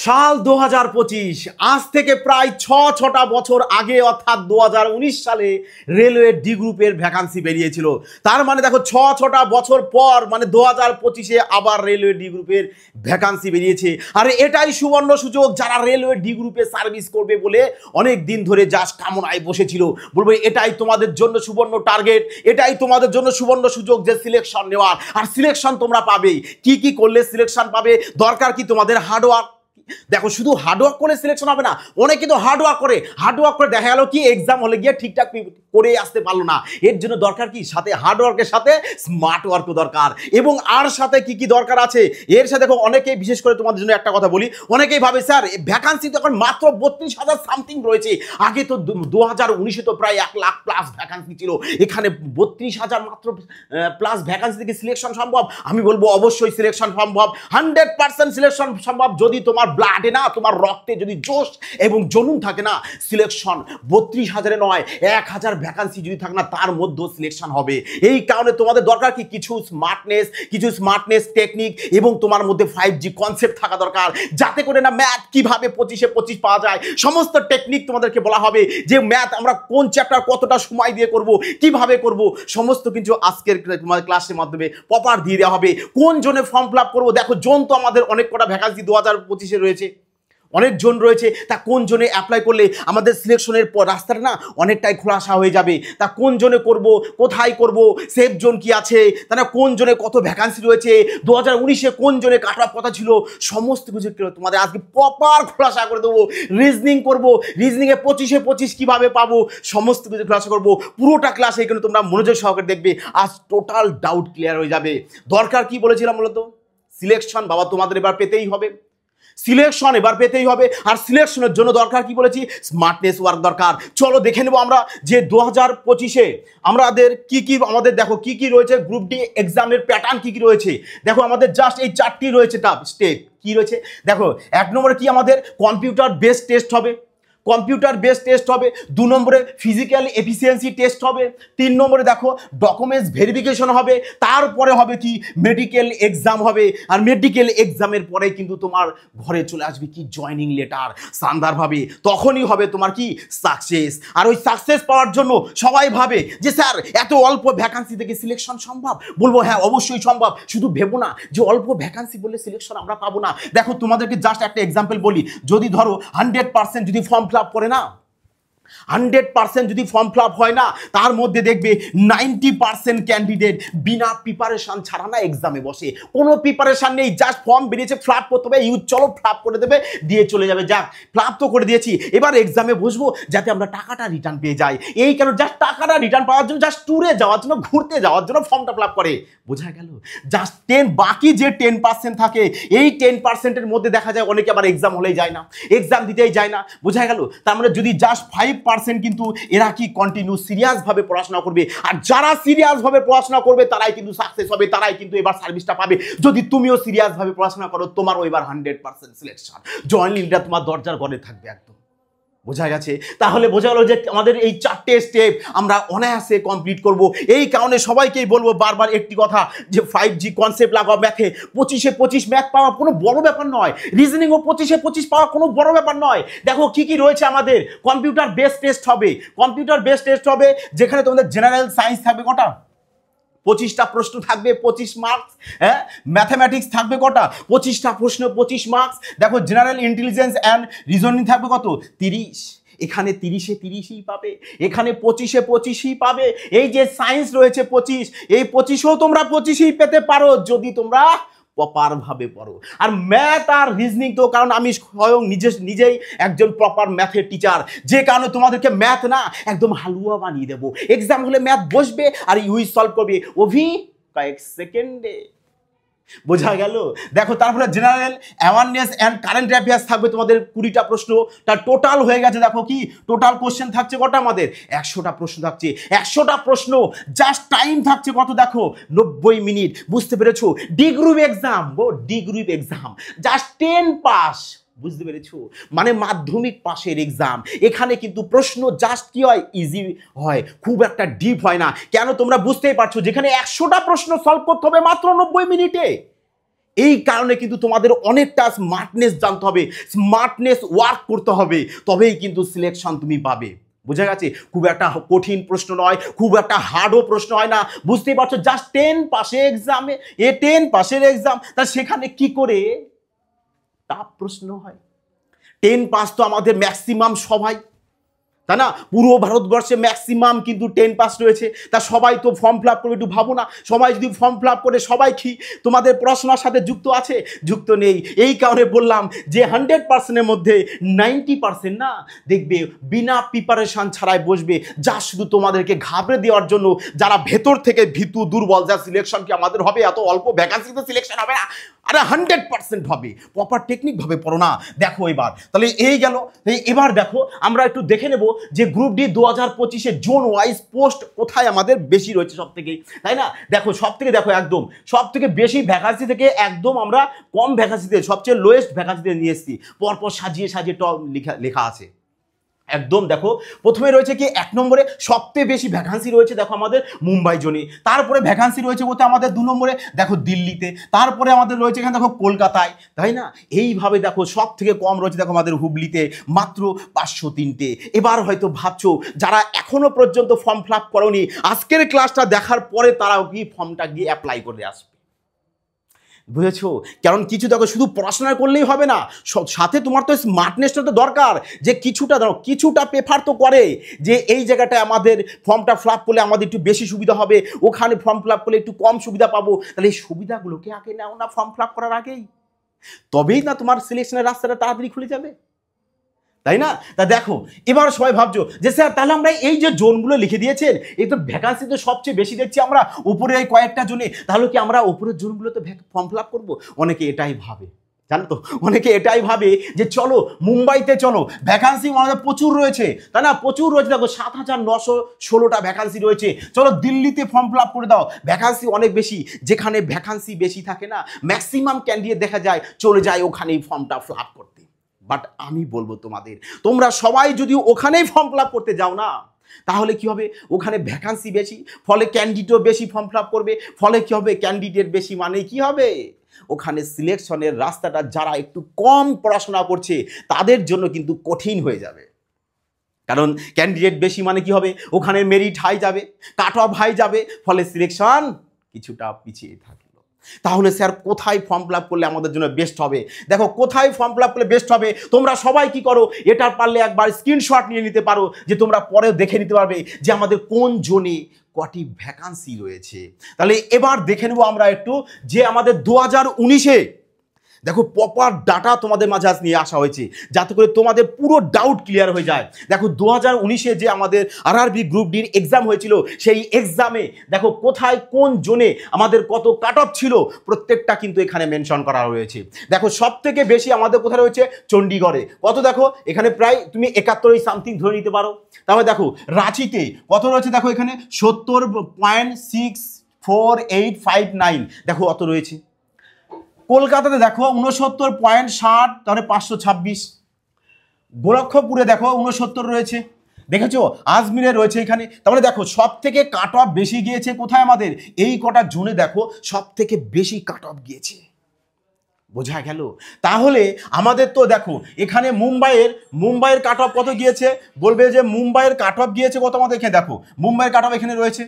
সাল 2025 আজ থেকে প্রায় ছটা বছর আগে অর্থাৎ 2019 সালে রেলওয়ে ডি গ্রুপের ভ্যাকান্সি বেরিয়েছিল। তার মানে দেখো ছটা বছর পর মানে 2025-এ আবার রেলওয়ে ডি গ্রুপের ভ্যাকান্সি বেরিয়েছে। আর এটাই সুবর্ণ সুযোগ যারা রেলওয়ে ডি গ্রুপে সার্ভিস করবে বলে অনেক দিন ধরে জাস্ট কামনায় বসেছিল, বলবো এটাই তোমাদের জন্য সুবর্ণ টার্গেট, এটাই তোমাদের জন্য সুবর্ণ সুযোগ যে সিলেকশন নেওয়ার। আর সিলেকশন তোমরা পাবেই। কি করলে সিলেকশন পাবে? দরকার কি তোমাদের হার্ডওয়ার্ক। দেখো শুধু হার্ডওয়ার্ক করে সিলেকশন হবে না, অনেকে কিন্তু হার্ডওয়ার্ক করে দেখা গেল কি এক্সাম হলে গিয়ে ঠিকঠাক করে আসতে পারলো না। এর জন্য দরকার কি সাথে হার্ডওয়ার্কের সাথে স্মার্ট ওয়ার্কও দরকার। এবং আর সাথে কি দরকার আছে এর সাথে দেখো অনেকেই, বিশেষ করে তোমাদের জন্য একটা কথা বলি, অনেকেই ভাবে স্যার ভ্যাকান্সি তো এখন মাত্র 32,000 সামথিং রয়েছে, আগে তো 2019-এ তো প্রায় 1 লাখ প্লাস ভ্যাকান্সি ছিল, এখানে 32,000 মাত্র প্লাস ভ্যাকান্সি থেকে সিলেকশন সম্ভব? আমি বলবো অবশ্যই সিলেকশন সম্ভব, 100% সিলেকশন সম্ভব যদি তোমার ব্লাডে না তোমার রক্তে যদি জোশ এবং জনুন থাকে না। সিলেকশন 32,000-এ নয়, 1,000 ভ্যাকান্সি যদি থাকে না তার মধ্যেও সিলেকশন হবে। এই কারণে তোমাদের দরকার কি কিছু স্মার্টনেস টেকনিক এবং তোমার মধ্যে 5G কনসেপ্ট থাকা দরকার, যাতে করে না ম্যাথ কিভাবে 25-এ 25 পাওয়া যায় সমস্ত টেকনিক তোমাদেরকে বলা হবে। যে ম্যাথ আমরা কোন চ্যাপ্টার কতটা সময় দিয়ে করব, কিভাবে করব, সমস্ত কিছু আজকের তোমাদের ক্লাসের মাধ্যমে প্রপার দিয়ে দেওয়া হবে। কোন জোনে ফর্ম ফিল আপ করবো, দেখো জোন তো আমাদের অনেক কটা ভ্যাকান্সি 2025-এ রয়েছে, অনেক জন রয়েছে, তা কোন জোনে অ্যাপ্লাই করলে আমাদের সিলেকশনের রাস্তাটা না অনেকটাই খোলাসা হয়ে যাবে। তা কোন জোনে করব, কোথায় করব, সেফ জোন কি আছে, তারা কোন জোনে কত ভ্যাকান্সি রয়েছে, 2019-এ কোন জোনে কাট অফ কথা ছিল, সমস্ত কিছু তোমাদের আজকে প্রপার খোলাসা করে দেবো। রিজনিং করবো, রিজনিংয়ে 25-এ 25 কীভাবে পাবো সমস্ত কিছু খোলাসা করবো। পুরোটা ক্লাস এখানে তোমরা মনোযোগ সহকারে দেখবে, আজ টোটাল ডাউট ক্লিয়ার হয়ে যাবে। দরকার কি বলেছিলাম বলতো? সিলেকশন বাবা তোমাদের এবার পেতেই হবে, সিলেকশন এবার পেতেই হবে। আর সিলেকশনের জন্য দরকার কি বলেছি? স্মার্টনেস ওয়ার্ক দরকার। চলো দেখে নেবো আমরা যে 2025-এ আমাদের কি আমাদের দেখো কি রয়েছে, গ্রুপ ডি এক্সামের প্যাটার্ন কি রয়েছে। দেখো আমাদের জাস্ট এই 4টি রয়েছে স্টেপ। কি রয়েছে দেখো, 1 নম্বরে কি আমাদের কম্পিউটার বেসড টেস্ট হবে, 2 নম্বরে ফিজিক্যাল এফিসিয়েন্সি টেস্ট হবে, 3 নম্বরে দেখো ডকুমেন্টস ভেরিফিকেশন হবে, তারপরে হবে কি মেডিকেল এক্সাম হবে। আর মেডিকেল এক্সামের পরে কিন্তু তোমার ঘরে চলে আসবে কি জয়নিং লেটার শানদারভাবে, তখনই হবে তোমার কি সাকসেস। আর ওই সাকসেস পাওয়ার জন্য সবাই ভাবে যে স্যার এত অল্প ভ্যাকান্সি থেকে সিলেকশন সম্ভব? বলবো হ্যাঁ অবশ্যই সম্ভব। শুধু ভেবো না যে অল্প ভ্যাকান্সি বললে সিলেকশন আমরা পাবো না। দেখো তোমাদেরকে জাস্ট একটা এক্সাম্পল বলি, যদি ধরো 100% যদি ফর্ম ফিল আপ করে না, 100% যদি ফর্ম ফিল আপ হয় না, তার মধ্যে দেখবে 90% ক্যান্ডিডেট বিনা প্রিপারেশন ছাড়া না এক্সামে বসে। কোনো প্রিপারেশন নেই, জাস্ট ফর্ম বেরিয়েছে ফিল আপ করতে হবে, চলো ফিল আপ করে দেবে, দিয়ে চলে যাবে। যাক ফিল আপ তো করে দিয়েছি, এবার এক্সামে বসবো যাতে আমরা টাকাটা রিটার্ন পেয়ে যাই। এই কারণে জাস্ট টাকাটা রিটার্ন পাওয়ার জন্য, জাস্ট ট্যুরে যাওয়ার জন্য, ঘুরতে যাওয়ার জন্য ফর্মটা ফিল আপ করে। বোঝা গেল? জাস্ট বাকি যে 10% থাকে, এই 10%-এর মধ্যে দেখা যায় অনেকে আবার এক্সাম হলেই যায় না, এক্সাম দিতেই যায় না। বোঝা গেল? তার মানে যদি জাস্ট 5% কিন্তু এরা কি কন্টিনিউ সিরিয়াসভাবে পড়াশোনা করবে, আর যারা সিরিয়াসভাবে পড়াশোনা করবে তারাই কিন্তু সাকসেস হবে, তারাই কিন্তু এবার সার্ভিসটা পাবে। যদি তুমিও সিরিয়াসভাবে পড়াশোনা করো, তোমারও এবার 100% সিলেকশন, জয়েনিংটা তোমার দরজার ঘরে থাকবে একদম। বোঝা গেছে? তাহলে বোঝা গেল যে আমাদের এই 4টে স্টেপ আমরা অনায়াসে কমপ্লিট করব। এই কারণে সবাইকেই বলবো বারবার একটি কথা, যে 5G কনসেপ্ট লাগাও ম্যাথে। 25-এ 25 ম্যাথ পাওয়া কোনো বড় ব্যাপার নয়, রিজনিংও 25-এ 25 পাওয়া কোনো বড় ব্যাপার নয়। দেখো কি রয়েছে আমাদের, কম্পিউটার বেসড টেস্ট হবে, যেখানে তোমাদের জেনারেল সায়েন্স থাকবে কটা? 25টা প্রশ্ন থাকবে, 25 মার্কস। হ্যাঁ, ম্যাথামেটিক্স থাকবে কটা? 25টা প্রশ্ন, 25 মার্কস। দেখো জেনারেল ইন্টেলিজেন্স অ্যান্ড রিজনিং থাকবে কত? 30। এখানে 30-এ 30ই পাবে, এখানে 25-এ 25ই পাবে। এই যে সায়েন্স রয়েছে 25, এই 25-ও তোমরা 25ই পেতে পারো যদি তোমরা প্রপার ভাবে পড়ো। আর ম্যাথ আর রিজনিং তো, কারণ আমি স্বয়ং নিজেই একজন প্রপার ম্যাথের টিচার, যে কারণে তোমাদেরকে ম্যাথ না একদম হালুয়া বানিয়ে দেবো। এক্সাম হলে ম্যাথ বসবে আর ইউই সলভ করবে কয়েক সেকেন্ডে। বোঝা গেল? দেখো তারপরে general awareness and current affairs থাকবে তোমাদের 20টা প্রশ্ন, তার টোটাল হয়ে গেছে। দেখো কি টোটাল কোশ্চেন থাকছে কটা আমাদের? 100টা প্রশ্ন থাকছে, 100টা প্রশ্ন। জাস্ট টাইম থাকছে কত দেখো? 90 মিনিট। বুঝতে পেরেছো? D group exam just 10 pass. বুঝতে পেরেছো? মানে মাধ্যমিক পাশের এক্সাম। এখানে কিন্তু প্রশ্ন জাস্ট কি হয়, ইজি হয়, খুব একটা ডিপ হয় না। কেন তোমরা বুঝতেই পারছো, যেখানে 100টা প্রশ্ন সলভ করতে হবে মাত্র 90 মিনিটে। এই কারণে কিন্তু তোমাদের অনেকটা স্মার্টনেস জানতে হবে, স্মার্টনেস ওয়ার্ক করতে হবে, তবেই কিন্তু সিলেকশন তুমি পাবে। বুঝা গেছে? খুব একটা কঠিন প্রশ্ন নয়, খুব একটা হার্ডও প্রশ্ন হয় না। বুঝতেই পারছো, জাস্ট 10 পাসের এক্সামে 10 পাসের এক্সাম, তা সেখানে কি করে টাফ প্রশ্ন হয়? 10 পাস তো আমাদের ম্যাক্সিমাম সবাই, তাই না? পুরো ভারতবর্ষে ম্যাক্সিমাম কিন্তু 10 পাস রয়েছে। তা সবাই তো ফর্ম ফিল আপ করবে, একটু ভাবো না, সবাই যদি ফর্ম ফিল আপ করে সবাই কি তোমাদের পড়াশোনার সাথে যুক্ত আছে? যুক্ত নেই। এই কারণে বললাম যে 100%-এর মধ্যে 90% না দেখবে বিনা প্রিপারেশন ছাড়াই বসবে, যা শুধু তোমাদেরকে ঘাবড়ে দেওয়ার জন্য, যারা ভেতর থেকে ভীতু দুর্বল, যা সিলেকশন কি আমাদের হবে, এত অল্প ভ্যাকান্সিতে সিলেকশন হবে না, আরে 100% হবে। প্রপার টেকনিকভাবে পড়ো না। দেখো এবার তাহলে এই গেল। এবার দেখো আমরা একটু দেখে নেব যে গ্রুপ ডি 2025-এ জোন ওয়াইজ পোস্ট কোথায় আমাদের বেশি রয়েছে সব থেকে, তাই না? দেখো সব থেকে, দেখো একদম সব থেকে বেশি ভ্যাকান্সি থেকে একদম আমরা কম ভ্যাকান্সিতে, সবচেয়ে লোয়েস্ট ভ্যাকান্সিতে নিয়ে এসেছি, পরপর সাজিয়ে সাজিয়ে টপ লেখা আছে একদম। দেখো প্রথমে রয়েছে কি 1 নম্বরে সবচেয়ে বেশি ভ্যাকান্সি রয়েছে দেখো আমাদের মুম্বাই জোনে, তারপরে ভ্যাকান্সি রয়েছে বলতে আমাদের 2 নম্বরে দেখো দিল্লিতে, তারপরে আমাদের রয়েছে এখানে দেখো কলকাতায়, তাই না? এইভাবে দেখো সব থেকে কম রয়েছে দেখো আমাদের হুগলিতে, মাত্র 503টে। এবার হয়তো ভাবছো যারা এখনো পর্যন্ত ফর্ম ফিল আপ করোনি, আজকের ক্লাসটা দেখার পরে তারাও কি ফর্মটা গিয়ে অ্যাপ্লাই করে আসবে। বুঝেছো? কারণ কিছু দেখো শুধু পড়াশোনা করলেই হবে না, সাথে তোমার তো স্মার্টনেসটা তো দরকার, যে কিছুটা ধরো কিছুটা প্রেফার তো করে যে এই জায়গাটায় আমাদের ফর্মটা ফিল আপ করলে আমাদের একটু বেশি সুবিধা হবে, ওখানে ফর্ম ফিল আপ করলে একটু কম সুবিধা পাবো। তাহলে এই সুবিধাগুলোকে আগে নাও না ফর্ম ফিল আপ করার আগেই, তবেই না তোমার সিলেকশনের রাস্তাটা তাড়াতাড়ি খুলে যাবে, তাই না? তা দেখো এবার সবাই ভাবছো যে স্যার তাহলে আমরা এই যে জোনগুলো লিখে দিয়েছেন, এই তো ভ্যাকান্সি তো সবচেয়ে বেশি দেখছি আমরা উপরে এই কয়েকটা জোনে, তাহলে কি আমরা উপরের জোনগুলোতে ফর্ম ফিল আপ করবো? অনেকে এটাই ভাবে, জানো তো, অনেকে এটাই ভাবে যে চলো মুম্বাইতে চলো, ভ্যাকান্সি আমাদের প্রচুর রয়েছে, তাই না? প্রচুর রয়েছে, দেখো 7,916টা ভ্যাকান্সি রয়েছে, চলো দিল্লিতে ফর্ম ফিল আপ করে দাও, ভ্যাকান্সি অনেক বেশি। যেখানে ভ্যাকান্সি বেশি থাকে না, ম্যাক্সিমাম ক্যান্ডিডেট দেখা যায় চলে যায় ওখানেই ফর্মটা ফিল আপ করতে। বাট আমি বলবো তোমাদের, তোমরা সবাই যদি ওখানেই ফর্ম ফিল আপ করতে যাও না, তাহলে কি হবে? ওখানে ভ্যাকান্সি বেশি, ফলে ক্যান্ডিডেটও বেশি ফর্ম ফিল আপ করবে, ফলে কি হবে? ক্যান্ডিডেট বেশি মানে কি হবে? ওখানে সিলেকশনের রাস্তাটা যারা একটু কম পড়াশোনা করছে তাদের জন্য কিন্তু কঠিন হয়ে যাবে। কারণ ক্যান্ডিডেট বেশি মানে কি হবে? ওখানে মেরিট হাই যাবে, কাট অফ হাই যাবে, ফলে সিলেকশন কিছুটা পিছিয়ে থাকে। তাহলে স্যার কোথায় ফর্ম ফিল আপ করলে আমাদের জন্য বেস্ট হবে? দেখো কোথায় ফর্ম ফিল আপ করলে বেস্ট হবে, তোমরা সবাই কি করো, এটার পারলে একবার স্ক্রিনশট নিয়ে নিতে পারো, যে তোমরা পরে দেখে নিতে পারবে যে আমাদের কোন জোনে কটি ভ্যাকান্সি রয়েছে। তাহলে এবার দেখে নেব আমরা একটু যে আমাদের 2019-এ দেখো প্রপার ডাটা তোমাদের মাঝে আজ নিয়ে আসা হয়েছে, যাতে করে তোমাদের পুরো ডাউট ক্লিয়ার হয়ে যায়। দেখো 2019-এ যে আমাদের আরআরবি গ্রুপ ডির এক্সাম হয়েছিল, সেই এক্সামে দেখো কোথায় কোন জোনে আমাদের কত কাট অফ ছিল, প্রত্যেকটা কিন্তু এখানে মেনশন করা রয়েছে। দেখো সব থেকে বেশি আমাদের কোথায় রয়েছে? চণ্ডীগড়ে। কত দেখো এখানে প্রায় তুমি 71 সামথিং ধরে নিতে পারো। তাহলে দেখো রাঁচিতে কত রয়েছে? দেখো এখানে 70.64859, দেখো অত রয়েছে। কলকাতাতে দেখো 69.60, তাহলে 526। গোরক্ষপুরে দেখো 69 রয়েছে, দেখেছো? আজমিরে রয়েছে এখানে। তাহলে দেখো সব থেকে কাট অফ বেশি গিয়েছে কোথায় আমাদের? এই কটা জোনে দেখো সব থেকে বেশি কাট অফ গিয়েছে। বোঝা গেল? তাহলে আমাদের তো দেখো এখানে মুম্বাইয়ের কাট অফ কত গিয়েছে? বলবে যে মুম্বাইয়ের কাট অফ গিয়েছে কত, আমাদের এখানে দেখো মুম্বাইয়ের কাট অফ এখানে রয়েছে,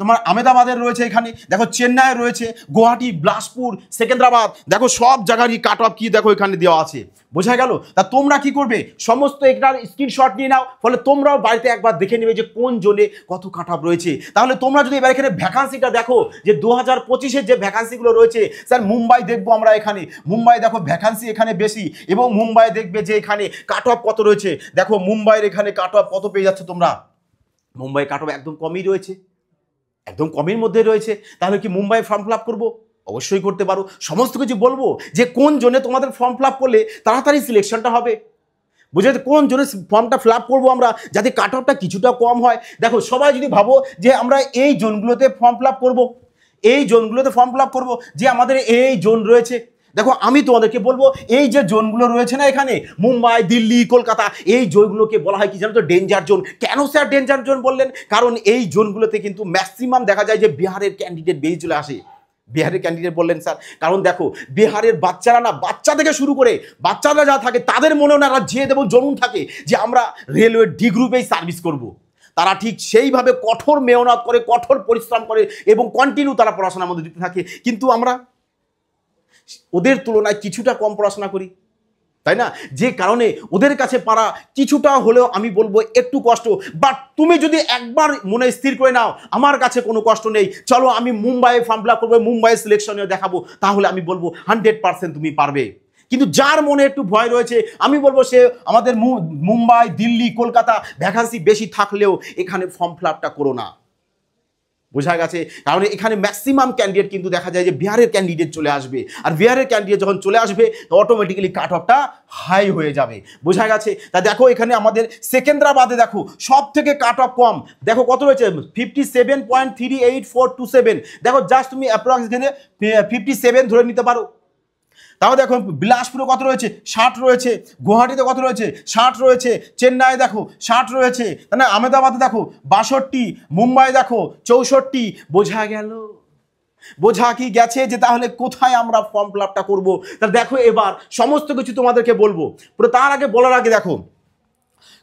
তোমার আহমেদাবাদের রয়েছে এখানে, দেখো চেন্নাইয়ের রয়েছে, গুয়াহাটি, বিলাসপুর, সেকেন্দ্রাবাদ, দেখো সব জায়গারই কাট অফ কি দেখো এখানে দেওয়া আছে। বোঝা গেল? তা তোমরা কি করবে? সমস্ত এটার স্ক্রিনশট নিয়ে নাও, ফলে তোমরাও বাড়িতে একবার দেখে নেবে যে কোন জোনে কত কাট অফ রয়েছে। তাহলে তোমরা যদি এবার এখানে ভ্যাকান্সিটা দেখো যে 2025-এর যে ভ্যাকান্সিগুলো রয়েছে, স্যার মুম্বাই দেখবো আমরা, এখানে মুম্বাই দেখো ভ্যাকান্সি এখানে বেশি, এবং মুম্বাই দেখবে যে এখানে কাট অফ কত রয়েছে। দেখো মুম্বাইয়ের এখানে কাট অফ কত পেয়ে যাচ্ছে তোমরা? মুম্বাই কাট অফ একদম কমই রয়েছে, একদম কমের মধ্যে রয়েছে। তাহলে কি মুম্বাই ফর্ম ফিল আপ করবো? অবশ্যই করতে পারো। সমস্ত কিছু বলবো যে কোন জোনে তোমাদের ফর্ম ফিল আপ করলে তাড়াতাড়ি সিলেকশনটা হবে, বুঝতে কোন জোনে ফর্মটা ফিল আপ করবো আমরা, যাতে কাট অফটা কিছুটা কম হয়। দেখো সবাই যদি ভাবো যে আমরা এই জোনগুলোতে ফর্ম ফিল আপ করবো, এই জোনগুলোতে ফর্ম ফিল আপ করবো, যে আমাদের এই জোন রয়েছে, দেখো আমি তোমাদেরকে বলবো এই যে জোনগুলো রয়েছে না এখানে, মুম্বাই, দিল্লি, কলকাতা, এই জোনগুলোকে বলা হয় কি জানো তো? Danger zone. কেন স্যার ডেঞ্জার জোন বললেন? কারণ এই জোনগুলোতে কিন্তু ম্যাক্সিমাম দেখা যায় যে বিহারের ক্যান্ডিডেট বেরিয়ে চলে আসে। বিহারের ক্যান্ডিডেট বললেন স্যার, কারণ দেখো বিহারের বাচ্চারা না, বাচ্চা থেকে শুরু করে বাচ্চারা যা থাকে তাদের মনেও না জেদ এবং জনুন থাকে যে আমরা রেলওয়ে ডি গ্রুপেই সার্ভিস করব। তারা ঠিক সেইভাবে কঠোর মেহনত করে, কঠোর পরিশ্রম করে এবং কন্টিনিউ তারা পড়াশোনার মধ্যে দিতে থাকে, কিন্তু আমরা ওদের তুলনায় কিছুটা কম পড়াশোনা করি, তাই না? যে কারণে ওদের কাছে পারা কিছুটা হলেও আমি বলবো একটু কষ্ট। বাট তুমি যদি একবার মনে স্থির করে নাও আমার কাছে কোনো কষ্ট নেই, চলো আমি মুম্বাইয়ে ফর্ম ফিল আপ করবো, মুম্বাইয়ের সিলেকশনে দেখাবো, তাহলে আমি বলবো 100% তুমি পারবে। কিন্তু যার মনে একটু ভয় রয়েছে, আমি বলবো সে আমাদের মুম্বাই, দিল্লি, কলকাতা ভ্যাকান্সি বেশি থাকলেও এখানে ফর্ম ফিল আপটা করো না। বোঝা গেছে? কারণ এখানে ম্যাক্সিমাম ক্যান্ডিডেট কিন্তু দেখা যায় যে বিহারের ক্যান্ডিডেট চলে আসবে, আর বিহারের ক্যান্ডিডেট যখন চলে আসবে তো অটোমেটিক্যালি কাট অফটা হাই হয়ে যাবে। বোঝা গেছে? তা দেখো এখানে আমাদের সেকেন্দ্রাবাদে দেখো সব থেকে কাট অফ কম, দেখো কত রয়েছে 57.38427। দেখো জাস্ট তুমি অ্যাপ্রক্স এখানে 57 ধরে নিতে পারো। তাও দেখো বিলাসপুরে কত রয়েছে, 60 রয়েছে, গুয়াহাটিতে কত রয়েছে, 60 রয়েছে, চেন্নাই দেখো 60 রয়েছে, তাই না? আহমেদাবাদে দেখো 62, মুম্বাই দেখো 64। বোঝা গেল? বোঝা কি গেছে যে তাহলে কোথায় আমরা ফর্ম ফিল আপটা করবো? তা দেখো এবার সমস্ত কিছু তোমাদেরকে বলবো, তার আগে বলার আগে দেখো,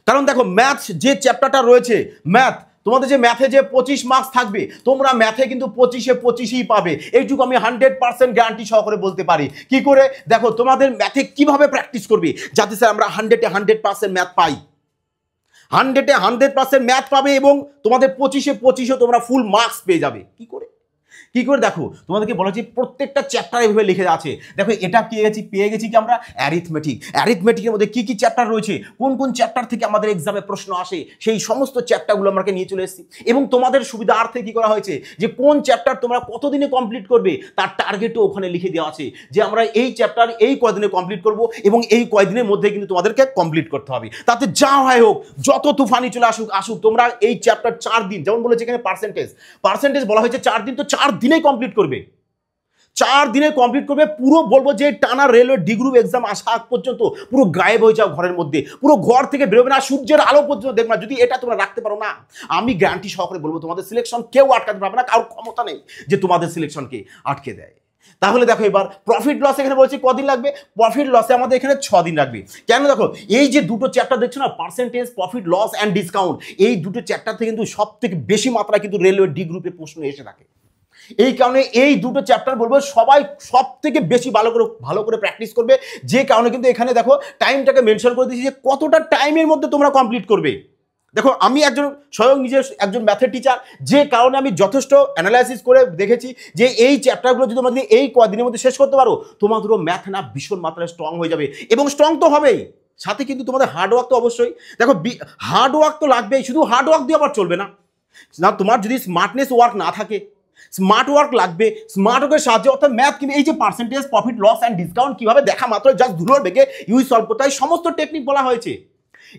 কারণ দেখো ম্যাথ যে চ্যাপ্টারটা রয়েছে, ম্যাথ তোমাদের যে ম্যাথে যে 25 মার্কস থাকবে, তোমরা ম্যাথে কিন্তু 25-25ই পাবে, এইটুকু আমি 100% গ্যারান্টি সহকারে বলতে পারি। কি করে? দেখো তোমাদের ম্যাথে কিভাবে প্র্যাকটিস করবে যাতে স্যার আমরা 100-100% ম্যাথ পাই, 100-100% ম্যাথ পাবে এবং তোমাদের 25-25ও তোমরা ফুল মার্কস পেয়ে যাবে। কি করে? কি করে? দেখো তোমাদেরকে বলা হচ্ছে প্রত্যেকটা চ্যাপ্টার এভাবে লিখে আছে। দেখো এটা পেয়ে গেছি কি আমরা অ্যারিথমেটিক। অ্যারিথমেটিকের মধ্যে কি কি চ্যাপ্টার রয়েছে, কোন কোন চ্যাপ্টার থেকে আমাদের এক্সামে প্রশ্ন আসে, সেই সমস্ত চ্যাপ্টারগুলো আমরা নিয়ে চলে এসেছি। এবং তোমাদের সুবিধার্থে কি করা হয়েছে যে কোন চ্যাপ্টার তোমরা কতদিনে কমপ্লিট করবে তার টার্গেটও ওখানে লিখে দেওয়া আছে, যে আমরা এই চ্যাপ্টার এই কয়দিনে কমপ্লিট করব এবং এই কয়দিনের মধ্যে কিন্তু তোমাদেরকে কমপ্লিট করতে হবে। তাতে যা হয় হোক, যত তুফানি চলে আসুক তোমরা এই চ্যাপ্টার 4 দিন, যেমন বলেছে এখানে পার্সেন্টেজ বলা হয়েছে 4 দিন, তো 4 দিনেই কমপ্লিট করবে, 4 দিনে কমপ্লিট করবে। পুরো বলবো যে টানা রেলওয়ে ডি গ্রুপ এক্সাম আসা আগ পর্যন্ত পুরো গায়েব হয়ে যাও ঘরের মধ্যে, পুরো ঘর থেকে বেরোবে না, সূর্যের আলো পর্যন্ত দেখবে না। যদি এটা তোমরা রাখতে পারো না, আমি গ্যারান্টি সহকারে বলবো তোমাদের সিলেকশন কেউ আটকাতে পারবে না, কারোর ক্ষমতা নেই যে তোমাদের সিলেকশনকে আটকে দেয়। তাহলে দেখো এবার প্রফিট লস এখানে বলছি কদিন লাগবে, প্রফিট লসে আমাদের এখানে 6 দিন লাগবে। কেন? দেখো এই যে দুটো চ্যাপ্টার দেখছো না, percentage, profit loss and discount, এই দুটো চ্যাপ্টার থেকে কিন্তু সব থেকে বেশি মাত্রায় কিন্তু রেলওয়ে ডি গ্রুপে প্রশ্ন এসে থাকে। এই কারণে এই দুটো চ্যাপ্টার বলবো সবাই সব থেকে বেশি ভালো করে প্র্যাকটিস করবে। যে কারণে কিন্তু এখানে দেখো টাইমটাকে মেনশন করে দিয়েছি যে কতটা টাইমের মধ্যে তোমরা কমপ্লিট করবে। দেখো আমি স্বয়ং নিজের একজন ম্যাথের টিচার, যে কারণে আমি যথেষ্ট অ্যানালাইসিস করে দেখেছি যে এই চ্যাপ্টারগুলো যদি তোমরা এই কদিনের মধ্যে শেষ করতে পারো, তোমাদেরও ম্যাথ না ভীষণ মাত্রায় স্ট্রং হয়ে যাবে। এবং স্ট্রং তো হবেই, সাথে কিন্তু তোমাদের হার্ডওয়ার্ক তো অবশ্যই, দেখো হার্ডওয়ার্ক তো লাগবেই, শুধু হার্ডওয়ার্ক দিয়ে আবার চলবে না। তোমার যদি স্মার্টনেস ওয়ার্ক না থাকে, স্মার্ট ওয়ার্ক লাগবে। স্মার্ট ওয়ার্কের সাহায্যে অর্থাৎ ম্যাথ কিন্তু এই যে percentage, profit loss and discount কিভাবে দেখা মাত্র জাস্ট ধুলোর বেগে ইউজ সলভ করতে হয়, সমস্ত টেকনিক বলা হয়েছে।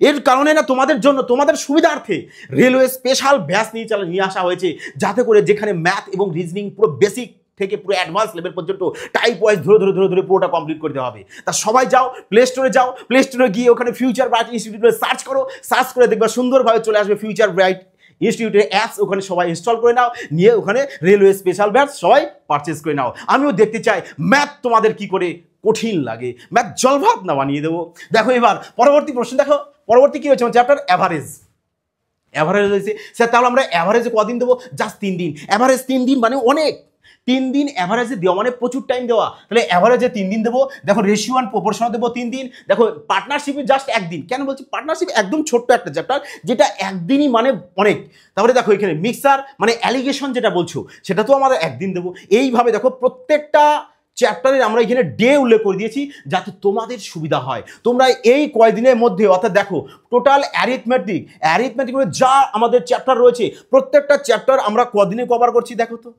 এর কারণে না তোমাদের জন্য, তোমাদের সুবিধার্থে রেলওয়ে স্পেশাল ব্যাচ নিয়ে আসা হয়েছে, যাতে করে যেখানে ম্যাথ এবং রিজনিং পুরো বেসিক থেকে পুরো অ্যাডভান্স লেভেল পর্যন্ত টাইপ ওয়াইজ ধরে পুরোটা কমপ্লিট করতে হবে। তা সবাই যাও প্লে স্টোরে গিয়ে ওখানে ফিউচার ব্রাইট ইনস্টিটিউটে সার্চ করে দেখবা সুন্দরভাবে চলে আসবে ফিউচার ব্রাইট ইনস্টিটিউটের অ্যাপস, ওখানে সবাই ইনস্টল করে নাও, নিয়ে ওখানে রেলওয়ে স্পেশাল ব্যাচ সবাই পারচেস করে নাও। আমিও দেখতে চাই ম্যাথ তোমাদের কি করে কঠিন লাগে, ম্যাথ জলভাত না বানিয়ে দেবো। দেখো এবার পরবর্তী প্রশ্ন, দেখো পরবর্তী কি হয়েছে চ্যাপ্টার অ্যাভারেজ হয়েছে স্যার, তাহলে আমরা অ্যাভারেজে কদিন দেবো? জাস্ট 3 দিন। অ্যাভারেজ 3 দিন মানে অনেক, 3 দিন অ্যাভারেজে দেওয়া মানে প্রচুর টাইম দেওয়া। তাহলে অ্যাভারেজে 3 দিন দেবো। দেখো রেশিও অ্যান্ড প্রপোর্শন দেবো 3 দিন। দেখো পার্টনারশিপে জাস্ট 1 দিন। কেন বলছি? পার্টনারশিপ একদম ছোট্ট একটা চ্যাপ্টার, যেটা 1 দিনই মানে অনেক। তারপরে দেখো এখানে মিক্সার মানে অ্যালিগেশন যেটা বলছো, সেটা তো আমরা 1 দিন দেবো। এইভাবে দেখো প্রত্যেকটা চ্যাপ্টারে আমরা এখানে ডে উল্লেখ করে দিয়েছি যাতে তোমাদের সুবিধা হয়। তোমরা এই কয়দিনের মধ্যে, অর্থাৎ দেখো টোটাল অ্যারিথমেটিক যা আমাদের চ্যাপ্টার রয়েছে, প্রত্যেকটা চ্যাপ্টার আমরা কদিনে কভার করছি দেখো তো,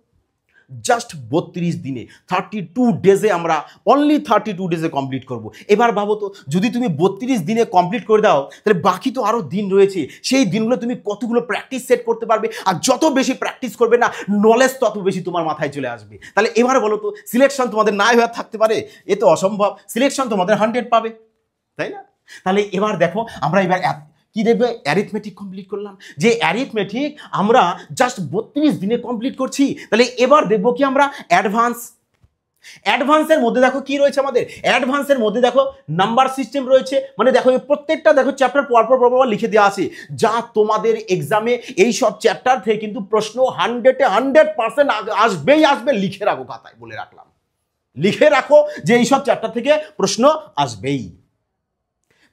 জাস্ট 32 দিনে, 32 ডেজে আমরা অনলি 32 ডেজে কমপ্লিট করব। এবার ভাবো তো, যদি তুমি 32 দিনে কমপ্লিট করে দাও, তাহলে বাকি তো আরও দিন রয়েছে, সেই দিনগুলো তুমি কতগুলো প্র্যাকটিস সেট করতে পারবে। আর যত বেশি প্র্যাকটিস করবে না, নলেজ তত বেশি তোমার মাথায় চলে আসবে। তাহলে এবার বলো তো, সিলেকশন তোমাদের না হয়ে থাকতে পারে? এ তো অসম্ভব, সিলেকশন তোমাদের 100 পাবে, তাই না? তাহলে এবার দেখো আমরা এবার কি দেখবে অ্যারিথমেটিক কমপ্লিট করলাম, যে অ্যারিথমেটিক আমরা জাস্ট 32 দিনে কমপ্লিট করছি। তাহলে এবার দেখবো কি আমরা অ্যাডভান্স। অ্যাডভান্সের মধ্যে দেখো কি রয়েছে আমাদের, অ্যাডভান্সের মধ্যে দেখো নাম্বার সিস্টেম রয়েছে, মানে দেখো এই প্রত্যেকটা দেখো চ্যাপ্টার পরপর লিখে দেওয়া আছে, যা তোমাদের এক্সামে এই সব চ্যাপ্টার থেকে কিন্তু প্রশ্ন 100% আসবেই আসবে। লিখে রাখো খাতায়, বলে রাখলাম, লিখে রাখো যে এই সব চ্যাপ্টার থেকে প্রশ্ন আসবেই।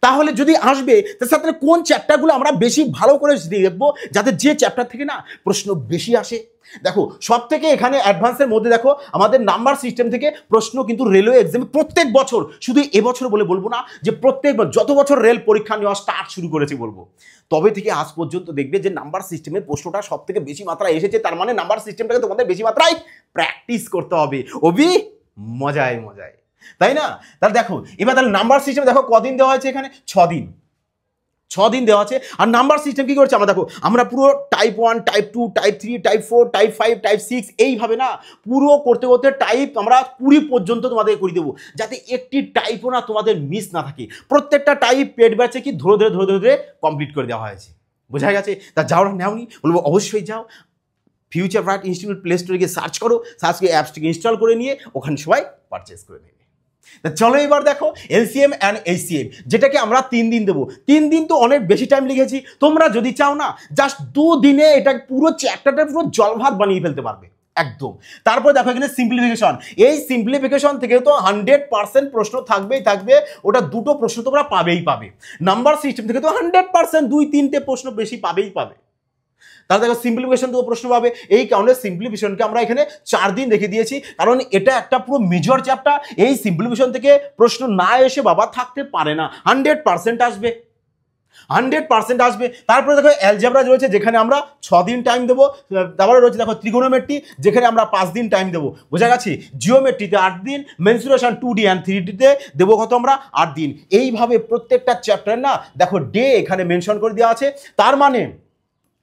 তাহলে যদি আসবে তাহলে কোন চ্যাপ্টারগুলো আমরা বেশি ভালো করে দেখবো, যাতে যে চ্যাপ্টার থেকে না প্রশ্ন বেশি আসে। দেখো সব থেকে এখানে অ্যাডভান্সের মধ্যে দেখো আমাদের নাম্বার সিস্টেম থেকে প্রশ্ন কিন্তু রেলওয়ে এক্সামে প্রত্যেক বছর, শুধু এবছর বলে বলবো না, যে প্রত্যেক যত বছর রেল পরীক্ষা নেওয়া স্টার্ট শুরু করেছে বলবো, তবে থেকে আজ পর্যন্ত দেখবে যে নাম্বার সিস্টেমের প্রশ্নটা সব থেকে বেশি মাত্রায় এসেছে। তার মানে নাম্বার সিস্টেমটাকে তোমাদের বেশি মাত্রায় প্র্যাকটিস করতে হবে। অবি মজায় মজায়, তাই না? তাহলে দেখো এবার তাহলে নাম্বার সিস্টেম দেখো কদিন দেওয়া হয়েছে এখানে, 6 দিন, 6 দিন দেওয়া আছে। আর নাম্বার সিস্টেম কি করছে আমরা দেখো, আমরা পুরো type 1, type 2, type 3, type 4, type 5, type 6 এইভাবে না পুরো করতে করতে টাইপ আমরা 20 পর্যন্ত তোমাদের করে দেবো, যাতে একটি টাইপও না তোমাদের মিস না থাকে। প্রত্যেকটা টাইপ পেড ব্যাচে কি ধরে ধরে কমপ্লিট করে দেওয়া হয়েছে। বোঝা গেছে? তা যাও না, নেওনি বলবো অবশ্যই যাও, ফিউচার ব্রাইট ইনস্টিটিউট প্লে স্টোরে গিয়ে সার্চ করো, সার্চ করে অ্যাপসটিকে ইনস্টল করে নিয়ে ওখানে সবাই পারচেস করে নেবে। চলো এবার দেখো এলসিএম অ্যান্ড এইচসিএম, যেটাকে আমরা 3 দিন দেবো। 3 দিন তো অনেক বেশি টাইম লিখেছি, তোমরা যদি চাও না জাস্ট 2 দিনে এটা পুরো চ্যাপ্টারটা পুরো জলভাত বানিয়ে ফেলতে পারবে একদম। তারপর দেখো এখানে সিম্পলিফিকেশন, এই সিম্পলিফিকেশন থেকে তো 100% প্রশ্ন থাকবেই থাকবে, ওটা 2টো প্রশ্ন তোমরা পাবেই পাবে। নাম্বার সিস্টেম থেকে তো 100% 2-3টে প্রশ্ন বেশি পাবেই পাবে। তাহলে দেখো সিম্পলিফিকেশন থেকে প্রশ্ন পাবে, এই কারণে সিম্পলিফিকেশনকে আমরা এখানে 4 দিন রেখে দিয়েছি, কারণ এটা একটা পুরো মেজর চ্যাপ্টার। এই সিম্পলিফিকেশন থেকে প্রশ্ন না এসে বাবা থাকতে পারে না, 100% আসবে, 100% আসবে। তারপরে দেখো অ্যালজেব্রা রয়েছে, যেখানে আমরা 6 দিন টাইম দেবো। তারপরে রয়েছে দেখো ত্রিগোনোমেট্রি, যেখানে আমরা 5 দিন টাইম দেবো। বোঝা গেছে? জিওমেট্রিতে 8 দিন, মেনসুরেশন 2D অ্যান্ড 3Dতে দেবো কত আমরা 8 দিন। এইভাবে প্রত্যেকটা চ্যাপ্টার না দেখো ডে এখানে মেনশন করে দেওয়া আছে। তার মানে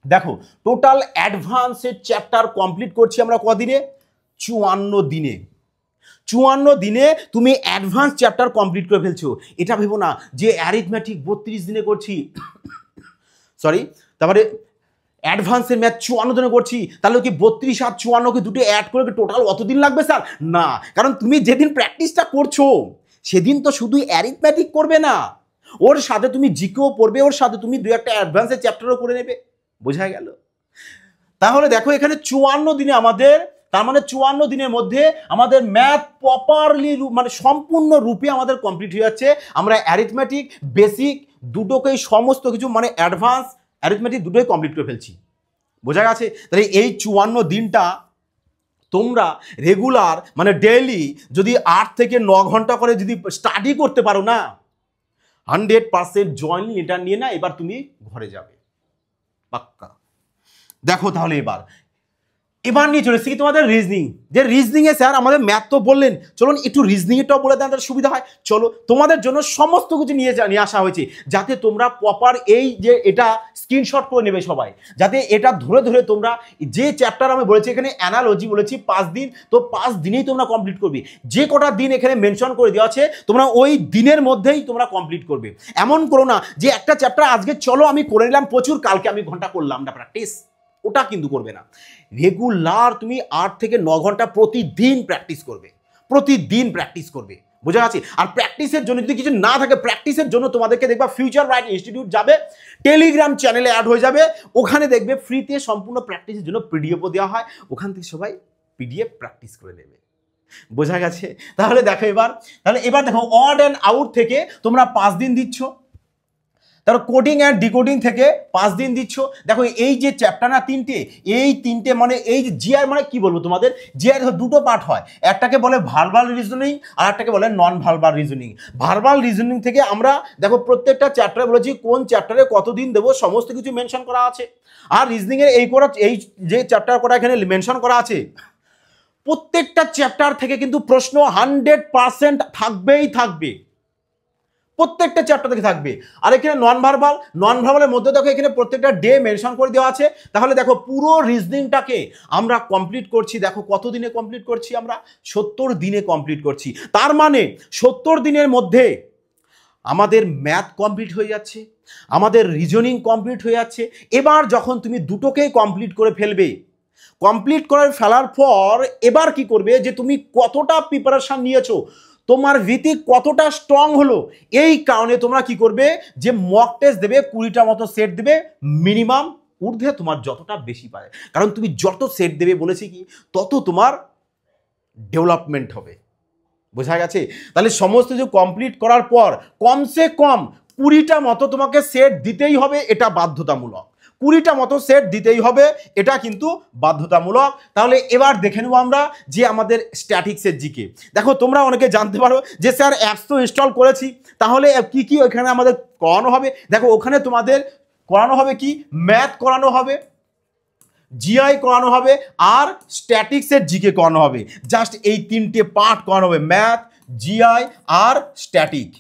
দেখো টোটাল অ্যাডভান্সের চ্যাপ্টার কমপ্লিট করছি আমরা কদিনে, 54 দিনে। 54 দিনে তুমি অ্যাডভান্স চ্যাপ্টার কমপ্লিট করে ফেলছো। এটা ভেবো না যে অ্যারিথমেটিক 32 দিনে করছি, সরি, তারপরে অ্যাডভান্সের ম্যাথ 54 দিনে করছি, তাহলে কি 32 আর 54কে দুটো অ্যাড করে টোটাল অত দিন লাগবে স্যার? না, কারণ তুমি যেদিন প্র্যাকটিসটা করছো সেদিন তো শুধু অ্যারিথমেটিক করবে না, ওর সাথে তুমি জিকেও পড়বে, ওর সাথে তুমি 2-1টা অ্যাডভান্সের চ্যাপ্টারও করে নেবে। বোঝা গেল? তাহলে দেখো এখানে 54 দিনে আমাদের, তার মানে 54 দিনের মধ্যে আমাদের ম্যাথ প্রপারলি মানে সম্পূর্ণ রূপে আমাদের কমপ্লিট হয়ে যাচ্ছে। আমরা অ্যারিথমেটিক, বেসিক দুটোকেই সমস্ত কিছু মানে অ্যাডভান্স অ্যারিথমেটিক দুটোই কমপ্লিট করে ফেলছি। বোঝা গেছে? তাহলে এই 54 দিনটা তোমরা রেগুলার মানে ডেইলি যদি 8 থেকে 9 ঘন্টা করে যদি স্টাডি করতে পারো না, 100% জয়েনিং লেটার নিয়ে না এবার তুমি ঘরে যাবে পাক্কা। দেখো তাহলে এবার নিয়ে চলে এসেছি তোমাদের রিজনিং, যে রিজনিংয়ে স্যার আমাদের ম্যাথ তো বললেন, চলুন একটু রিজনিংটাও বলে দেন, তার সুবিধা হয়। চলো তোমাদের জন্য সমস্ত কিছু নিয়ে আসা হয়েছে, যাতে তোমরা প্রপার এই যে এটা স্ক্রিনশট করে নেবে সবাই, যাতে এটা ধরে ধরে তোমরা যে চ্যাপ্টার আমি বলেছি এখানে অ্যানালজি বলেছি 5 দিন, তো 5 দিনেই তোমরা কমপ্লিট করবে। যে কটা দিন এখানে মেনশন করে দেওয়া আছে তোমরা ওই দিনের মধ্যেই তোমরা কমপ্লিট করবে। এমন করো না যে একটা চ্যাপ্টার আজকে চলো আমি করে নিলাম প্রচুর, কালকে আমি ঘন্টা করলাম না প্র্যাকটিস, ওটা কিন্তু করবে না। রেগুলার তুমি 8 থেকে 9 ঘন্টা প্রতিদিন প্র্যাকটিস করবে, প্রতিদিন প্র্যাকটিস করবে। বোঝা যাচ্ছে? আর প্র্যাকটিসের জন্য যদি কিছু না থাকে, প্র্যাকটিসের জন্য তোমাদেরকে দেখবা ফিউচার ব্রাইট ইনস্টিটিউট যাবে, টেলিগ্রাম চ্যানেলে অ্যাড হয়ে যাবে, ওখানে দেখবে ফ্রিতে সম্পূর্ণ প্র্যাকটিসের জন্য পিডিএফও দেওয়া হয়, ওখান থেকে সবাই পিডিএফ প্র্যাকটিস করে নেবে। বোঝা গেছে? তাহলে দেখো এবার দেখো অড অ্যান্ড আউট থেকে তোমরা 5 দিন দিচ্ছ, তারপর কোডিং অ্যান্ড ডিকোডিং থেকে 5 দিন দিচ্ছ। দেখো এই যে চ্যাপ্টার না এই তিনটে মানে এই যে জিআর মানে কি বলবো তোমাদের, জিআর দুটো পার্ট হয়, একটাকে বলে ভার্বাল রিজনিং আর একটাকে বলে non verbal reasoning. Verbal reasoning থেকে আমরা দেখো প্রত্যেকটা চ্যাপ্টারে বলেছি কোন চ্যাপ্টারে কতদিন দেবো, সমস্ত কিছু মেনশন করা আছে। আর রিজনিংয়ের এই যে চ্যাপ্টার করা এখানে মেনশন করা আছে, প্রত্যেকটা চ্যাপ্টার থেকে কিন্তু প্রশ্ন 100% থাকবেই থাকবে, প্রত্যেকটা চ্যাপ্টার থেকে থাকবে। আর এখানে নন ভার্বালের মধ্যে দেখো এখানে প্রত্যেকটা ডে মেনশন করে দেওয়া আছে। তাহলে দেখো পুরো রিজনিংটাকে আমরা কমপ্লিট করছি, দেখো কত দিনে কমপ্লিট করছি আমরা, 70 দিনে কমপ্লিট করছি। তার মানে 70 দিনের মধ্যে আমাদের ম্যাথ কমপ্লিট হয়ে যাচ্ছে, আমাদের রিজনিং কমপ্লিট হয়ে যাচ্ছে। এবার যখন তুমি দুটোকেই কমপ্লিট করে ফেলবে, কমপ্লিট করে ফেলার পর এবার কি করবে, যে তুমি কতটা প্রিপারেশন নিয়েছো, তোমার ভিত্তি কতটা স্ট্রং হলো, এই কারণে তোমরা কি করবে, যে মক টেস্ট দেবে, 20টা মতো সেট দেবে মিনিমাম, ঊর্ধ্বে তোমার যতটা বেশি পারে, কারণ তুমি যত সেট দেবে বলেছি কি তত তোমার ডেভেলপমেন্ট হবে। বোঝা গেছে? তাহলে সমস্ত কিছু কমপ্লিট করার পর কমসে কম 20টা মতো তোমাকে সেট দিতেই হবে, এটা বাধ্যতামূলক। 20টা মতো সেট দিতেই হবে, এটা কিন্তু বাধ্যতামূলক। তাহলে এবার দেখে নেবো আমরা যে আমাদের স্ট্যাটিক্সের জিকে। দেখো তোমরা অনেকে জানতে পারো যে স্যার অ্যাপস তো ইনস্টল করেছি, তাহলে কি কি ওখানে আমাদের করানো হবে। দেখো ওখানে তোমাদের করানো হবে কি, ম্যাথ করানো হবে, জিআই করানো হবে, আর স্ট্যাটিক্সের জিকে করানো হবে। জাস্ট এই 3টে পার্ট করানো হবে, ম্যাথ, জিআই আর স্ট্যাটিক।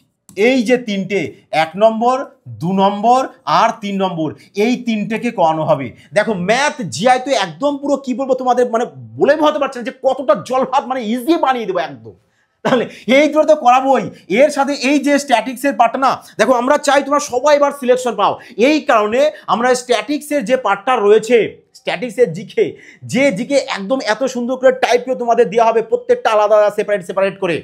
এই যে 3টে, 1 নম্বর, 2 নম্বর আর 3 নম্বর, এই 3টেকে করানো হবে। দেখো ম্যাথ জিআই তো একদম পুরো কি বলবো তোমাদের, মানে বলে বোঝাতে পারছি না যে কতটা জল ভাত, মানে ইজি বানিয়ে দেবো একদম। তাহলে এই দুটো তো করাবোই, এর সাথে এই যে স্ট্যাটিক্সের পার্টটা না, দেখো আমরা চাই তোমরা সবাই এবার সিলেকশন পাও, এই কারণে আমরা স্ট্যাটিক্সের যে পার্টটা রয়েছে, স্ট্যাটিক্সের জিকে, যে জিকে একদম এত সুন্দর করে টাইপ করে তোমাদের দেওয়া হবে, প্রত্যেকটা আলাদা সেপারেট সেপারেট করে।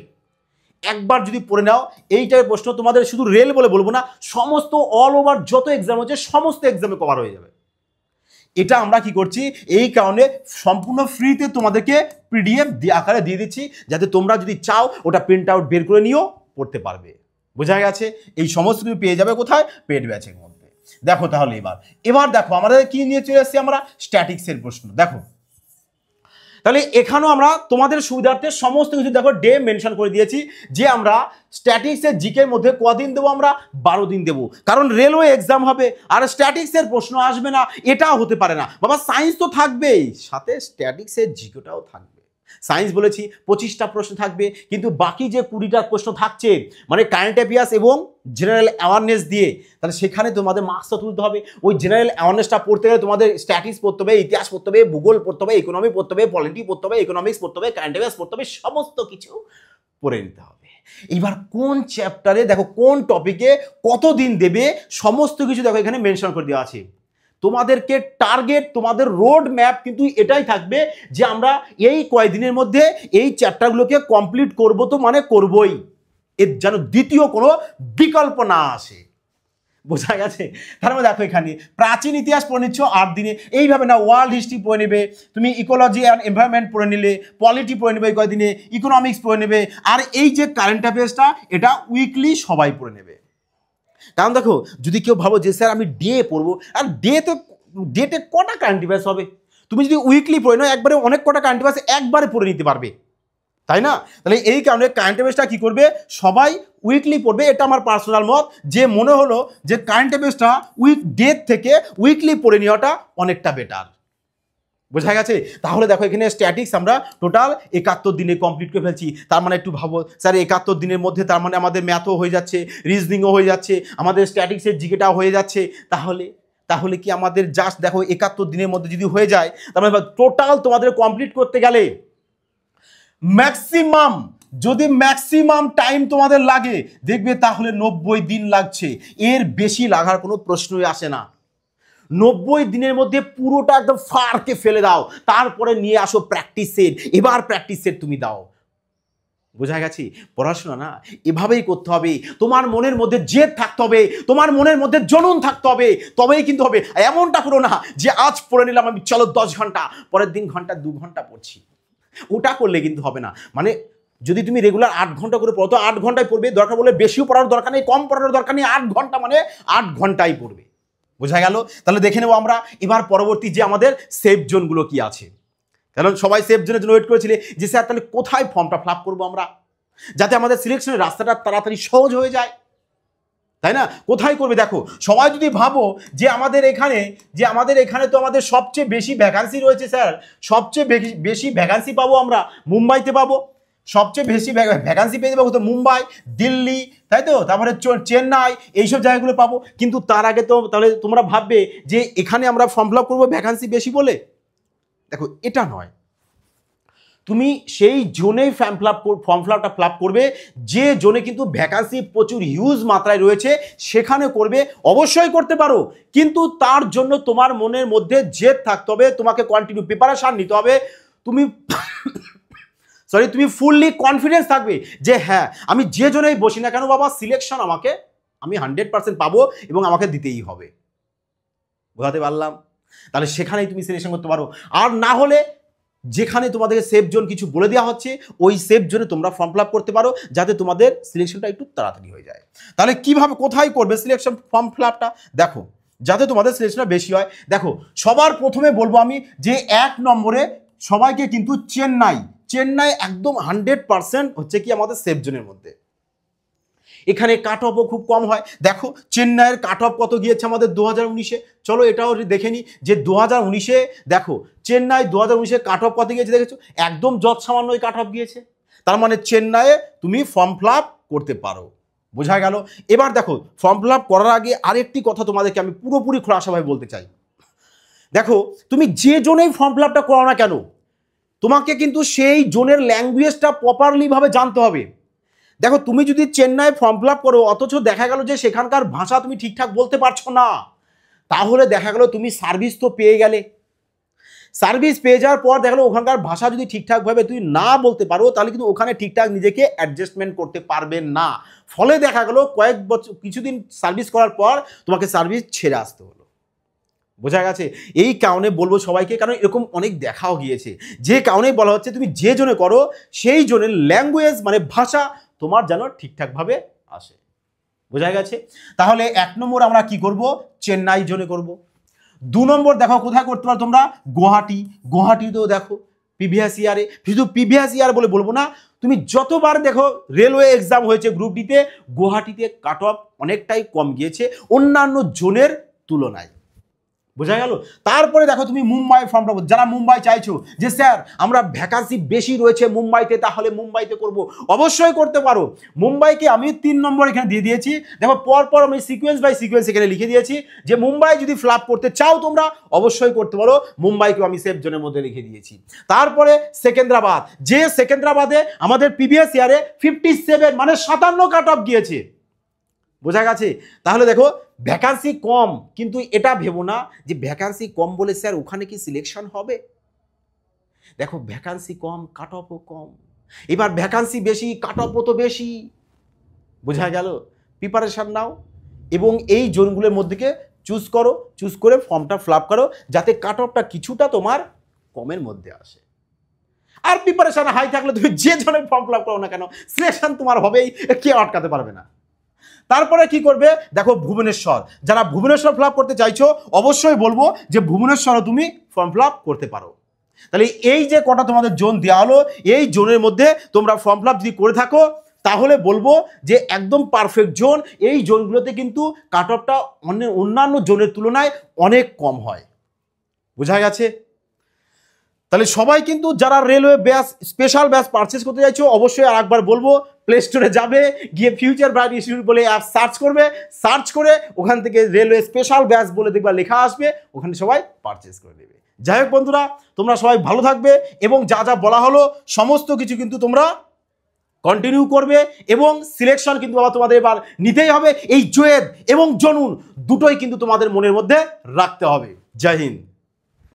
একবার যদি পড়ে নাও এই টাইপের প্রশ্ন তোমাদের শুধু রেল বলে বলবো না, সমস্ত অল ওভার যত এক্সাম হচ্ছে সমস্ত এক্সামে কভার হয়ে যাবে। এটা আমরা কি করছি, এই কারণে সম্পূর্ণ ফ্রিতে তোমাদেরকে পিডিএফ আকারে দিয়ে দিচ্ছি, যাতে তোমরা যদি চাও ওটা প্রিন্ট আউট বের করে নিও, পড়তে পারবে। বোঝা গেছে? এই সমস্ত কিছু পেয়ে যাবে কোথায়, পেড ব্যাচের মধ্যে। দেখো তাহলে এবার দেখো আমাদের কি নিয়ে চলে এসেছি আমরা, স্ট্যাটিক্সের প্রশ্ন। দেখো তাহলে এখানেও আমরা তোমাদের সুবিধার্থে সমস্ত কিছু দেখো ডে মেনশন করে দিয়েছি, যে আমরা স্ট্যাটিক্সের জিকের মধ্যে কদিন দেবো, আমরা 12 দিন দেবো। কারণ রেলওয়ে এক্সাম হবে আর স্ট্যাটিক্সের প্রশ্ন আসবে না, এটাও হতে পারে না বাবা। সায়েন্স তো থাকবেই, সাথে স্ট্যাটিক্সের জিকেটাও থাকবে। সায়েন্স বলেছি 25টা প্রশ্ন থাকবে, কিন্তু বাকি যে 20টা প্রশ্ন থাকছে, মানে কারেন্ট অ্যাফেয়ার্স এবং জেনারেল অ্যাওয়ারনেস দিয়ে, তাহলে সেখানে তোমাদের মার্কসটা তুলতে হবে। ওই জেনারেল অ্যাওয়ারনেসটা পড়তে গেলে তোমাদের স্ট্যাটিক্স পড়তে হবে, ইতিহাস পড়তে হবে, ভূগোল পড়তে হবে, ইকোনমি পড়তে হবে, পলিটি পড়তে হবে, ইকোনমিক্স পড়তে হবে, কারেন্ট অ্যাফেয়ার্স পড়তে হবে, সমস্ত কিছু পড়ে নিতে হবে। এবার কোন চ্যাপ্টারে দেখো কোন টপিকে কতদিন দেবে, সমস্ত কিছু দেখো এখানে মেনশন করে দেওয়া আছে। তোমাদেরকে টার্গেট, তোমাদের রোড ম্যাপ কিন্তু এটাই থাকবে, যে আমরা এই কয়েকদিনের মধ্যে এই চ্যাপ্টারগুলোকে কমপ্লিট করব, তো মানে করবই, এর যেন দ্বিতীয় কোনো বিকল্প না আসে। বোঝা গেছে? তার মানে দেখো এখানে প্রাচীন ইতিহাস পড়ে নিচ্ছ 8 দিনে, এইভাবে না ওয়ার্ল্ড হিস্ট্রি পড়ে নেবে, তুমি ইকোলজি অ্যান্ড এনভায়রনমেন্ট পড়ে নিলে, পলিটি পড়ে নেবে এই কয়েকদিনে, ইকোনমিক্স পড়ে নেবে, আর এই যে কারেন্ট অ্যাফেয়ার্সটা এটা উইকলি সবাই পড়ে নেবে। কারণ দেখো যদি কেউ ভাবো যে স্যার আমি ডে পড়বো, আর ডেতে কটা কারেন্ট অ্যাফেয়ার্স হবে, তুমি যদি উইকলি পড়ে নাও একবারে অনেক কটা কারেন্ট অ্যাফেয়ার্স একবারে পড়ে নিতে পারবে, তাই না? তাহলে এই কারণে কারেন্ট অ্যাফেয়ার্সটা কি করবে, সবাই উইকলি পড়বে। এটা আমার পার্সোনাল মত, যে মনে হলো যে কারেন্ট অ্যাফেয়ার্সটা ডে থেকে উইকলি পড়ে নেওয়াটা অনেকটা বেটার। বোঝা গেছে? তাহলে দেখো এখানে স্ট্যাটিক্স আমরা টোটাল 71 দিনে কমপ্লিট করে ফেলছি। তার মানে একটু ভাবো স্যার 71 দিনের মধ্যে তার মানে আমাদের ম্যাথও হয়ে যাচ্ছে, রিজনিংও হয়ে যাচ্ছে, আমাদের স্ট্যাটিক্সের জিকেটাও হয়ে যাচ্ছে। তাহলে কি আমাদের জাস্ট দেখো 71 দিনের মধ্যে যদি হয়ে যায়, তার মানে টোটাল তোমাদের কমপ্লিট করতে গেলে ম্যাক্সিমাম, যদি ম্যাক্সিমাম টাইম তোমাদের লাগে দেখবে তাহলে 90 দিন লাগছে, এর বেশি লাগার কোনো প্রশ্নই আসে না। 90 দিনের মধ্যে পুরোটা একদম ফারকে ফেলে দাও, তারপরে নিয়ে আসো প্র্যাকটিস সেট। এবার প্র্যাকটিস সেট তুমি দাও। বোঝা গেছে? পড়াশোনা না এভাবেই করতে হবে, তোমার মনের মধ্যে জেদ থাকতে হবে, তোমার মনের মধ্যে জনুন থাকতে হবে, তবেই কিন্তু হবে। এমনটা করো না যে আজ পড়ে নিলাম আমি, চলো 10 ঘন্টা, পরের দিন 2 ঘন্টা পড়ছি, ওটা করলে কিন্তু হবে না। মানে যদি তুমি রেগুলার 8 ঘন্টা করে পড়ো তো 8 ঘন্টায় পড়বে, দরকার বলে বেশিও পড়ার দরকার নেই, কম পড়ার দরকার নেই, 8 ঘন্টা মানে 8 ঘন্টাই পড়বে। বোঝা গেল? তাহলে দেখে নেবো আমরা এবার পরবর্তী যে আমাদের সেফ জোনগুলো কি আছে। কারণ সবাই সেফ জোনের জন্য ওয়েট করেছিলে যে স্যার তাহলে কোথায় ফর্মটা ফিল আপ করবো আমরা, যাতে আমাদের সিলেকশনের রাস্তাটা তাড়াতাড়ি সহজ হয়ে যায়, তাই না? কোথায় করবে? দেখো সবাই যদি ভাবো যে আমাদের এখানে তো আমাদের সবচেয়ে বেশি ভ্যাকান্সি রয়েছে স্যার, সবচেয়ে বেশি ভ্যাকান্সি পাবো আমরা মুম্বাইতে পাবো, সবচেয়ে বেশি ভ্যাকান্সি পেয়ে যাবো তো মুম্বাই, দিল্লি, তাই তো, তারপরে চেন্নাই, এইসব জায়গাগুলো পাবো। কিন্তু তার আগে তো তাহলে তোমরা ভাববে যে এখানে আমরা ফর্ম ফিল আপ করবো ভ্যাকান্সি বেশি বলে। দেখো এটা নয়, তুমি সেই জোনেই ফর্ম ফিল আপটা করবে যে জোনে কিন্তু ভ্যাকান্সি প্রচুর হিউজ মাত্রায় রয়েছে, সেখানে করবে। অবশ্যই করতে পারো, কিন্তু তার জন্য তোমার মনের মধ্যে জেদ থাকতে হবে, তোমাকে কন্টিনিউ প্রিপারেশন নিতে হবে। তুমি ফুললি কনফিডেন্স থাকবে যে হ্যাঁ আমি যে জন্যই বসি না কেন বাবা, সিলেকশন আমি 100% পাবো এবং আমাকে দিতেই হবে। বোঝাতে পারলাম? তাহলে সেখানেই তুমি সিলেকশন করতে পারো। আর না হলে যেখানে তোমাদেরকে সেফ জোন কিছু বলে দেওয়া হচ্ছে, ওই সেফ জোনে তোমরা ফর্ম ফিল আপ করতে পারো, যাতে তোমাদের সিলেকশনটা একটু তাড়াতাড়ি হয়ে যায়। তাহলে কিভাবে কোথায় করবে সিলেকশন ফর্ম ফিল আপটা, দেখো যাতে তোমাদের সিলেকশনটা বেশি হয়। দেখো সবার প্রথমে বলবো আমি যে 1 নম্বরে সবাইকে কিন্তু চেন্নাই একদম 100% হচ্ছে কি আমাদের সেফ জোনের মধ্যে। এখানে কাট অফও খুব কম হয়। দেখো চেন্নাইয়ের কাট অফ কত গিয়েছে আমাদের 2019-এ, চলো এটাও দেখে নিই যে 2019-এ দেখো চেন্নাই 2019-এ কাট অফ কত গিয়েছে, দেখেছো একদম যৎ সামান্যই কাট অফ গিয়েছে। তার মানে চেন্নাইয়ে তুমি ফর্ম ফিল আপ করতে পারো। বোঝা গেল? এবার দেখো ফর্ম ফিল আপ করার আগে আরেকটি কথা তোমাদেরকে আমি পুরোপুরি খোলাসাভাবে বলতে চাই। দেখো তুমি যে জোনেই ফর্ম ফিল আপটা করো না কেন, তোমাকে কিন্তু সেই জোনের ল্যাঙ্গুয়েজটা প্রপারলি ভাবে জানতে হবে। দেখো তুমি যদি চেন্নাই ফর্ম ফিল আপ করো, অথচ দেখা গেল যে সেখানকার ভাষা তুমি ঠিকঠাক বলতে পারছো না, তাহলে দেখা গেল তুমি সার্ভিস তো পেয়ে গেলে, সার্ভিস পেয়ে যাওয়ার পর দেখা গেলো ওখানকার ভাষা যদি ঠিকঠাকভাবে তুমি না বলতে পারো, তাহলে কিন্তু ওখানে ঠিকঠাক নিজেকে অ্যাডজাস্টমেন্ট করতে পারবে না। ফলে দেখা গেলো কয়েক বছর কিছুদিন সার্ভিস করার পর তোমাকে সার্ভিস ছেড়ে আসতে হলো। বোঝা গেছে? এই কারণে বলবো সবাইকে, কারণ এরকম অনেক দেখাও গিয়েছে, যে কারণেই বলা হচ্ছে তুমি যে জোনে করো সেই জোনের ল্যাঙ্গুয়েজ মানে ভাষা তোমার যেন ঠিকঠাকভাবে আসে। বোঝা গেছে? তাহলে 1 নম্বর আমরা কি করব, চেন্নাই জোনে করব। 2 নম্বর দেখো কোথায় করতে পারো তোমরা, গুয়াহাটিতেও দেখো প্রিভিয়াস ইয়ারে, শুধু প্রিভিয়াস ইয়ার বলে বলবো না, তুমি যতবার দেখো রেলওয়ে এক্সাম হয়েছে গ্রুপ ডিতে, গুয়াহাটিতে কাট অফ অনেকটাই কম গিয়েছে অন্যান্য জোনের তুলনায়। বোঝা গেল? তারপরে দেখো তুমি মুম্বাই ফর্মটা, যারা মুম্বাই চাইছো যে স্যার আমরা ভ্যাকান্সি বেশি রয়েছে মুম্বাইতে, তাহলে মুম্বাইতে করব, অবশ্যই করতে পারো। মুম্বাইকে আমি 3 নম্বর এখানে দিয়ে দিয়েছি। দেখো পরপর আমি সিকোয়েন্স বাই সিকোয়েন্স এখানে লিখে দিয়েছি যে মুম্বাই যদি ফ্লাপ করতে চাও তোমরা অবশ্যই করতে পারো, মুম্বাইকেও আমি সেফ জোনের মধ্যে লিখে দিয়েছি। তারপরে সেকেন্দ্রাবাদ, যে সেকেন্দ্রাবাদে আমাদের প্রিভিয়াস ইয়ারে 57 মানে 57 কাট অফ গিয়েছে। বোঝা গেছে? তাহলে দেখো ভ্যাকান্সি কম, কিন্তু এটা ভেবো না যে ভ্যাকান্সি কম বলে স্যার ওখানে কি সিলেকশন হবে। দেখো ভ্যাকান্সি কম, কাট অফও কম, এবার ভ্যাকান্সি বেশি, কাট অফও তো বেশি। বোঝা গেল? প্রিপারেশন নাও এবং এই জোনগুলোর মধ্যে চুজ করে ফর্মটা ফিল আপ করো, যাতে কাট অফটা কিছুটা তোমার কমের মধ্যে আসে। আর প্রিপারেশন হাই থাকলে তুমি যে জোনে ফর্ম ফিল আপ করো না কেন, সিলেকশন তোমার হবেই, কেউ আটকাতে পারবে না। তারপরে কি করবে, দেখো ভুবনেশ্বর, যারা ভুবনেশ্বর ফিল আপ করতে চাইছো অবশ্যই বলবো যে ভুবনেশ্বরও তুমি ফর্ম ফিল আপ করতে পারো। তাহলে এই যে কটা তোমাদের জোন দেওয়া হলো, এই জোনের মধ্যে তোমরা ফর্ম ফিল আপ যদি করে থাকো তাহলে বলবো যে একদম পারফেক্ট জোন। এই জোনগুলোতে কিন্তু কাট অফটা অন্যান্য জোনের তুলনায় অনেক কম হয়। বোঝা গেছে? তাহলে সবাই কিন্তু যারা railway batch special batch purchase করতে চাইছো অবশ্যই আর একবার বলবো প্লে স্টোরে যাবে, গিয়ে ফিউচার ব্রাইট ইনস্টিটিউট বলে অ্যাপ সার্চ করে ওখান থেকে রেলওয়ে স্পেশাল ব্যাচ বলে দেখবা লেখা আসবে, ওখানে সবাই পারচেস করে নেবে। যাই হোক বন্ধুরা, তোমরা সবাই ভালো থাকবে এবং যা যা বলা হলো সমস্ত কিছু কিন্তু তোমরা কন্টিনিউ করবে এবং সিলেকশন কিন্তু বাবা তোমাদের এবার নিতেই হবে। এই জয়েদ এবং জনুন দুটোই কিন্তু তোমাদের মনের মধ্যে রাখতে হবে। জয় হিন্দ।